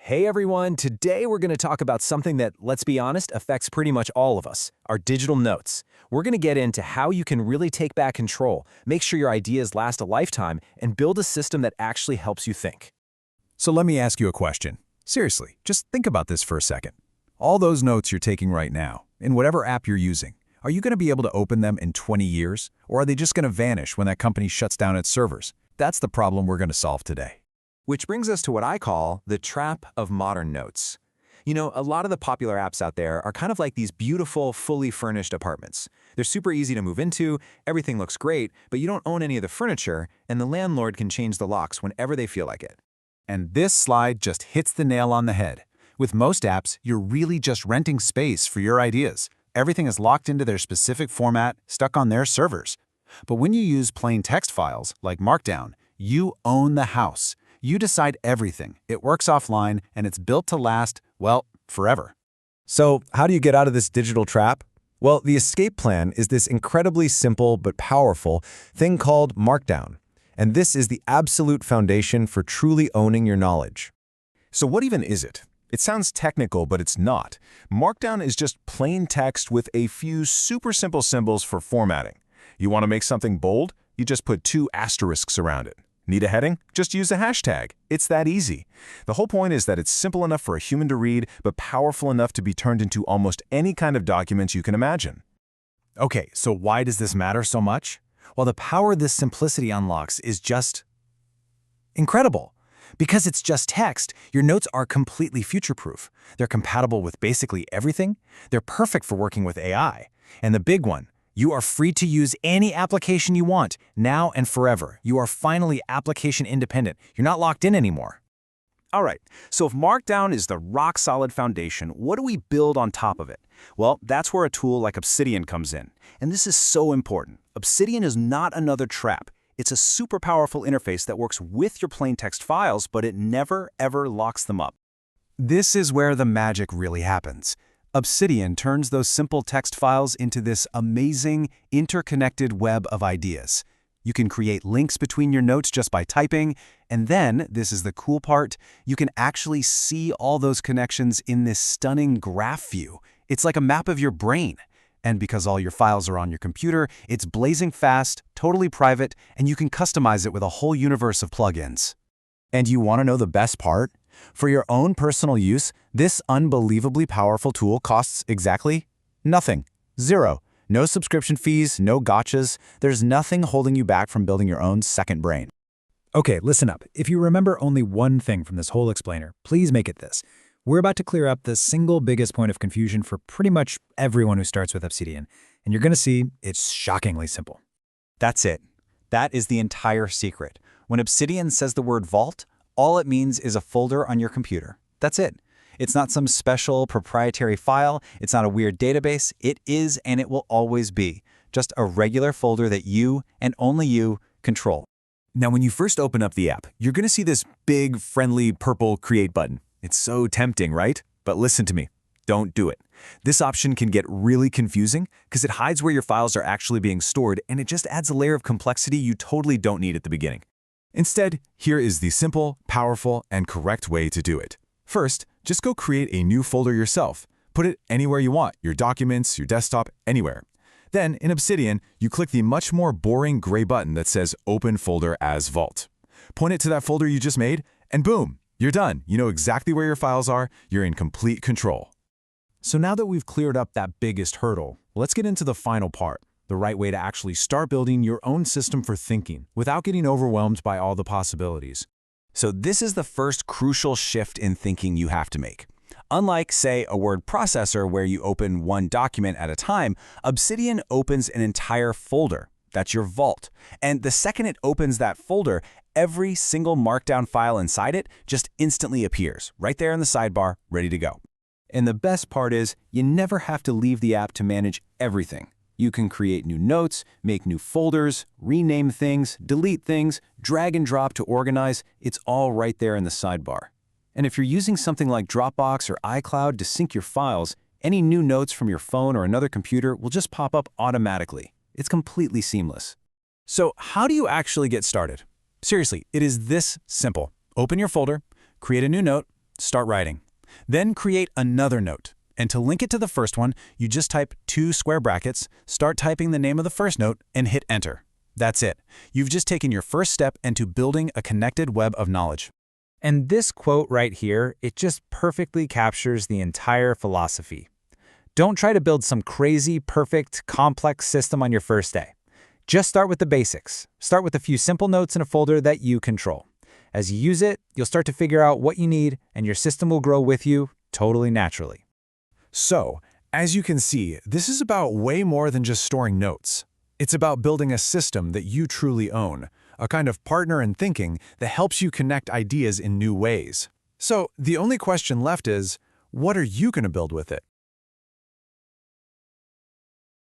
Hey everyone, today we're going to talk about something that, let's be honest, affects pretty much all of us, our digital notes. We're going to get into how you can really take back control, make sure your ideas last a lifetime, and build a system that actually helps you think. So let me ask you a question. Seriously, just think about this for a second. All those notes you're taking right now, in whatever app you're using, are you going to be able to open them in 20 years? Or are they just going to vanish when that company shuts down its servers? That's the problem we're going to solve today. Which brings us to what I call the trap of modern notes. You know, a lot of the popular apps out there are kind of like these beautiful, fully furnished apartments. They're super easy to move into, everything looks great, but you don't own any of the furniture, and the landlord can change the locks whenever they feel like it. And this slide just hits the nail on the head. With most apps, you're really just renting space for your ideas. Everything is locked into their specific format, stuck on their servers. But when you use plain text files, like Markdown, you own the house. You decide everything. It works offline, and it's built to last, well, forever. So how do you get out of this digital trap? Well, the escape plan is this incredibly simple but powerful thing called Markdown. And this is the absolute foundation for truly owning your knowledge. So what even is it? It sounds technical, but it's not. Markdown is just plain text with a few super simple symbols for formatting. You want to make something bold? You just put 2 asterisks around it. Need a heading? Just use a hashtag. It's that easy. The whole point is that it's simple enough for a human to read, but powerful enough to be turned into almost any kind of document you can imagine. Okay, so why does this matter so much? Well, the power this simplicity unlocks is just incredible. Because it's just text, your notes are completely future-proof. They're compatible with basically everything. They're perfect for working with AI. And the big one, you are free to use any application you want, now and forever. You are finally application independent. You're not locked in anymore. All right, so if Markdown is the rock-solid foundation, what do we build on top of it? Well, that's where a tool like Obsidian comes in. And this is so important. Obsidian is not another trap. It's a super powerful interface that works with your plain text files, but it never, ever locks them up. This is where the magic really happens. Obsidian turns those simple text files into this amazing, interconnected web of ideas. You can create links between your notes just by typing, and then, this is the cool part, you can actually see all those connections in this stunning graph view. It's like a map of your brain. And because all your files are on your computer, it's blazing fast, totally private, and you can customize it with a whole universe of plugins. And you want to know the best part? For your own personal use, this unbelievably powerful tool costs exactly nothing. Zero. No subscription fees, no gotchas. There's nothing holding you back from building your own second brain. Okay, listen up. If you remember only one thing from this whole explainer, please make it this. We're about to clear up the single biggest point of confusion for pretty much everyone who starts with Obsidian, and you're going to see it's shockingly simple. That's it. That is the entire secret. When Obsidian says the word vault, all it means is a folder on your computer. That's it. It's not some special proprietary file. It's not a weird database. It is, and it will always be, just a regular folder that you, and only you, control. Now, when you first open up the app, you're going to see this big, friendly, purple Create button. It's so tempting, right? But listen to me. Don't do it. This option can get really confusing because it hides where your files are actually being stored, and it just adds a layer of complexity you totally don't need at the beginning. Instead, here is the simple, powerful, and correct way to do it. First, just go create a new folder yourself. Put it anywhere you want, your documents, your desktop, anywhere. Then, in Obsidian, you click the much more boring gray button that says Open Folder as Vault. Point it to that folder you just made, and boom, you're done. You know exactly where your files are. You're in complete control. So now that we've cleared up that biggest hurdle, let's get into the final part, the right way to actually start building your own system for thinking without getting overwhelmed by all the possibilities. So this is the first crucial shift in thinking you have to make. Unlike, say, a word processor where you open one document at a time, Obsidian opens an entire folder. That's your vault. And the second it opens that folder, every single Markdown file inside it just instantly appears, right there in the sidebar, ready to go. And the best part is, you never have to leave the app to manage everything. You can create new notes, make new folders, rename things, delete things, drag and drop to organize. It's all right there in the sidebar. And if you're using something like Dropbox or iCloud to sync your files, any new notes from your phone or another computer will just pop up automatically. It's completely seamless. So how do you actually get started? Seriously, it is this simple. Open your folder, create a new note, start writing. Then create another note. And to link it to the first one, you just type 2 square brackets, start typing the name of the first note, and hit enter. That's it. You've just taken your first step into building a connected web of knowledge. And this quote right here, it just perfectly captures the entire philosophy. Don't try to build some crazy, perfect, complex system on your first day. Just start with the basics. Start with a few simple notes in a folder that you control. As you use it, you'll start to figure out what you need, and your system will grow with you totally naturally. So, as you can see, this is about way more than just storing notes. It's about building a system that you truly own, a kind of partner in thinking that helps you connect ideas in new ways. So, the only question left is, what are you going to build with it?